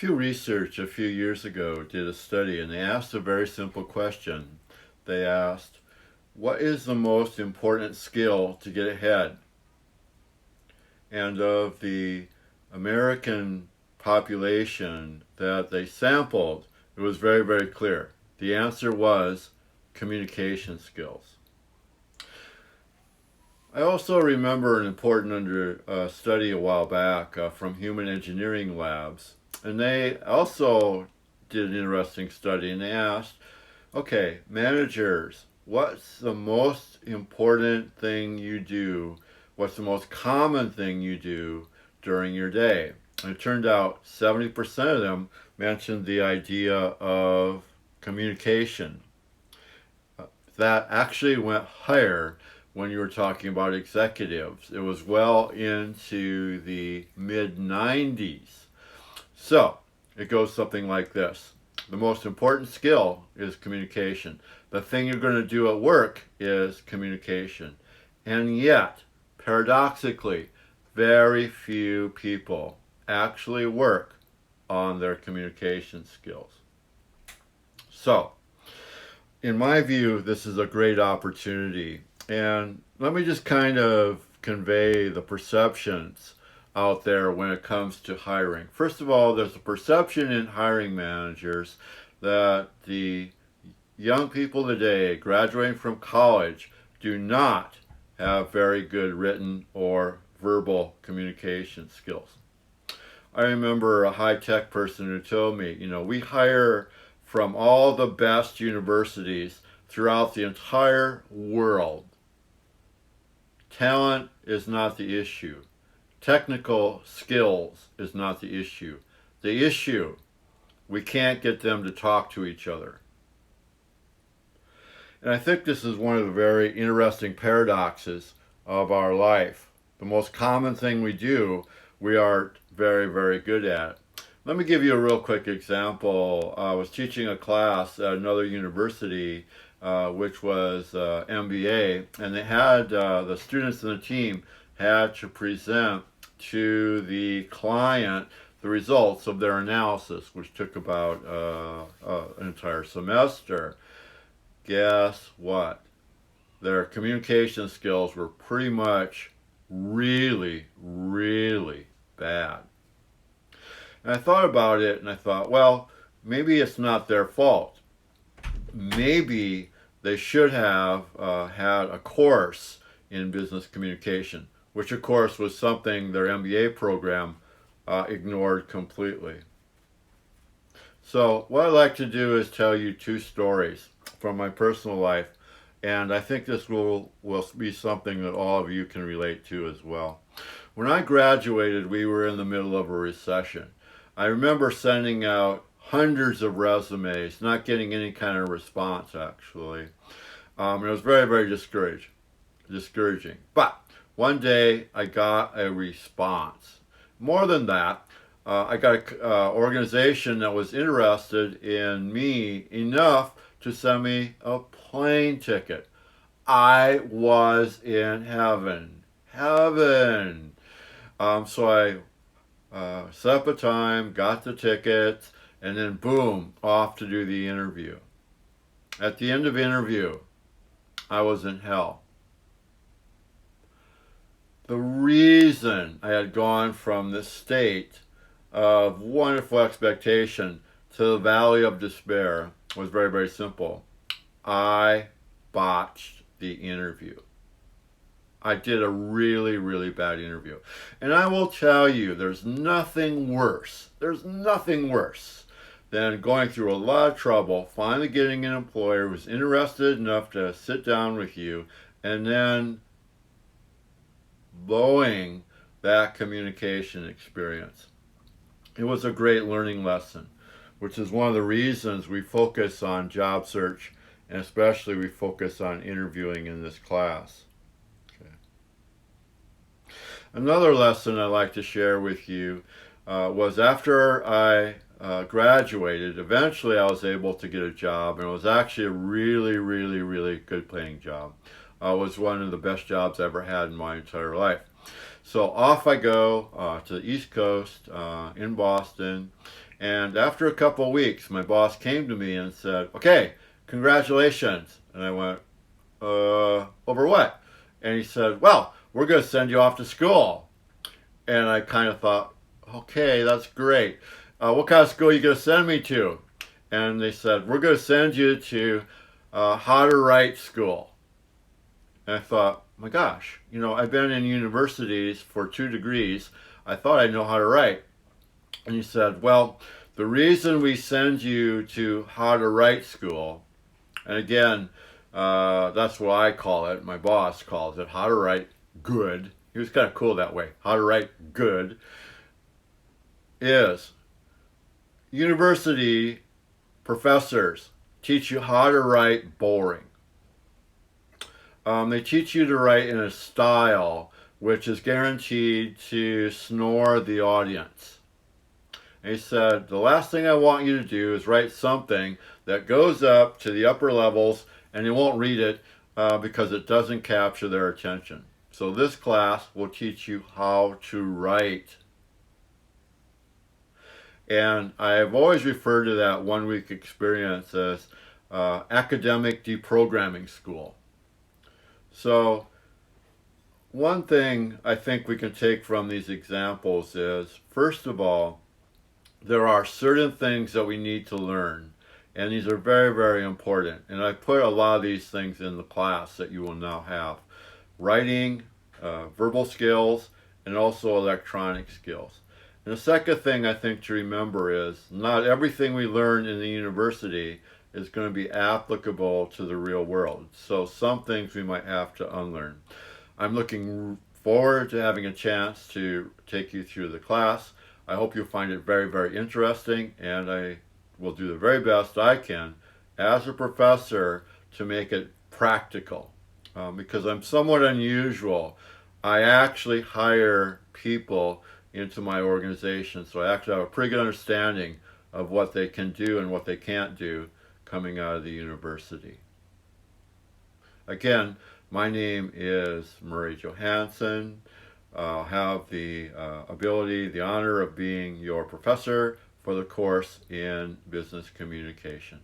Pew Research a few years ago did a study and they asked a very simple question. They asked, what is the most important skill to get ahead? And of the American population that they sampled, it was very, very clear. The answer was communication skills. I also remember an important study a while back from human engineering labs, and they also did an interesting study, and they asked, okay, managers, what's the most important thing you do? What's the most common thing you do during your day? And it turned out 70% of them mentioned the idea of communication. That actually went higher when you were talking about executives. It was well into the mid 90s. So it goes something like this. The most important skill is communication. The thing you're going to do at work is communication. And yet, paradoxically, very few people actually work on their communication skills. So, in my view, this is a great opportunity. And let me just kind of convey the perceptions out there when it comes to hiring. First of all, there's a perception in hiring managers that the young people today graduating from college do not have very good written or verbal communication skills. I remember a high-tech person who told me, we hire from all the best universities throughout the entire world. Talent is not the issue. Technical skills is not the issue. The issue, we can't get them to talk to each other. And I think this is one of the very interesting paradoxes of our life. The most common thing we do, we are very, very good at. Let me give you a real quick example. I was teaching a class at another university, which was MBA, and they had the students in the team had to present to the client the results of their analysis, which took about an entire semester. Guess what? Their communication skills were pretty much really, really bad. And I thought about it and I thought, well, maybe it's not their fault. Maybe they should have had a course in business communication, which of course was something their MBA program ignored completely. So what I'd like to do is tell you two stories from my personal life, and I think this will be something that all of you can relate to as well. When I graduated, we were in the middle of a recession. I remember sending out hundreds of resumes, not getting any kind of response actually. It was very, very discouraging. But one day I got a response. More than that, I got an organization that was interested in me enough to send me a plane ticket. I was in heaven. Heaven. So I set up a time, got the ticket, and then boom, off to do the interview. At the end of the interview, I was in hell. The reason I had gone from this state of wonderful expectation to the valley of despair was very, very simple. I botched the interview. I did a really, really bad interview. And I will tell you, there's nothing worse than going through a lot of trouble, finally getting an employer who's interested enough to sit down with you, and then blowing that communication experience. It was a great learning lesson, which is one of the reasons we focus on job search, and especially we focus on interviewing in this class. Okay. Another lesson I'd like to share with you was after I graduated, eventually I was able to get a job, and it was actually a really, really, really good paying job. It was one of the best jobs I ever had in my entire life. So off I go to the East Coast in Boston, And after a couple of weeks, my boss came to me and said, "Okay, congratulations." And I went, over what? And he said, "Well, we're going to send you off to school." And I kind of thought, okay, that's great. What kind of school are you going to send me to? And they said, "We're going to send you to how to write school." And I thought, my gosh, I've been in universities for 2 degrees. I thought I know how to write. And he said, "Well, the reason we send you to how to write school," and again, that's what I call it, my boss calls it, how to write good. He was kind of cool that way. How to write good is university professors teach you how to write boring. They teach you to write in a style which is guaranteed to snore the audience. And he said, "The last thing I want you to do is write something that goes up to the upper levels and they won't read it because it doesn't capture their attention. So this class will teach you how to write." And I have always referred to that 1 week experience as academic deprogramming school. So one thing I think we can take from these examples is, first of all, there are certain things that we need to learn. And these are very, very important. And I put a lot of these things in the class that you will now have. Writing, verbal skills, and also electronic skills. And the second thing I think to remember is not everything we learn in the university is going to be applicable to the real world. So some things we might have to unlearn. I'm looking forward to having a chance to take you through the class. I hope you'll find it very, very interesting, and I will do the very best I can as a professor to make it practical. Because I'm somewhat unusual, I actually hire people into my organization, so I actually have a pretty good understanding of what they can do and what they can't do coming out of the university. Again, my name is Murray Johansson. I'll have the ability, the honor of being your professor for the course in business communication.